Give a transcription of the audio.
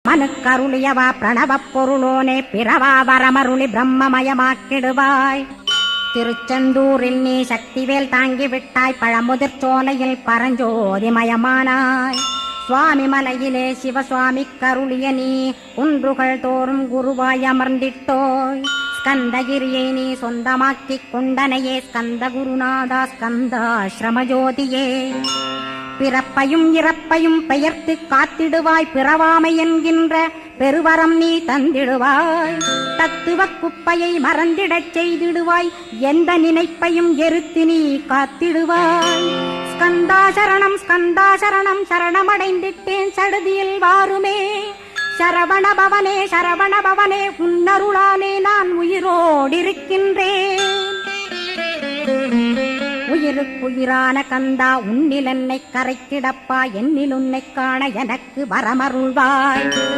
மனுக்கருளியவா பிரணவப் பொருளோனே பிறவா வரமருளி பிரம்மமயமாக்கிடுவாய். திருச்செந்தூரில் நீ சக்திவேல் தாங்கிவிட்டாய், பழமுதிர் சோலையில் பரஞ்சோதிமயமானாய். சுவாமி மலையிலே சிவசுவாமி கருளிய நீ குன்றுகள் தோறும் குருவாய் அமர்ந்திட்டோய். ஸ்கந்தகிரியை நீ சொந்தமாக்கிக் கொண்டனையே ஸ்கந்த குருநாதா ஸ்கந்தாஸ்ரமஜோதியே. பிறப்பையும் இறப்பையும் பெயர்த்து காத்திடுவாய், பிறவாமை என்கின்ற பெருவரம் நீ தந்திடுவாய். தத்துவ குப்பையை மறந்திடச் செய்திடுவாய், எந்த நினைப்பையும் எரித்து நீ காத்திடுவாய். ஸ்கந்தா சரணம் ஸ்கந்தா சரணம் சரணமடைந்திட்டேன் சடுதியில் வாருமே. சரவண பவனே சரவண பவனே உன்னருளாலே நான் உயிரோடிருக்கின்றேன். உயிருக்குயிரான கந்தா உன்னில் என்னை கரைத்திடப்பா, என்னில் உன்னை காண எனக்கு வரமருள்வாய்.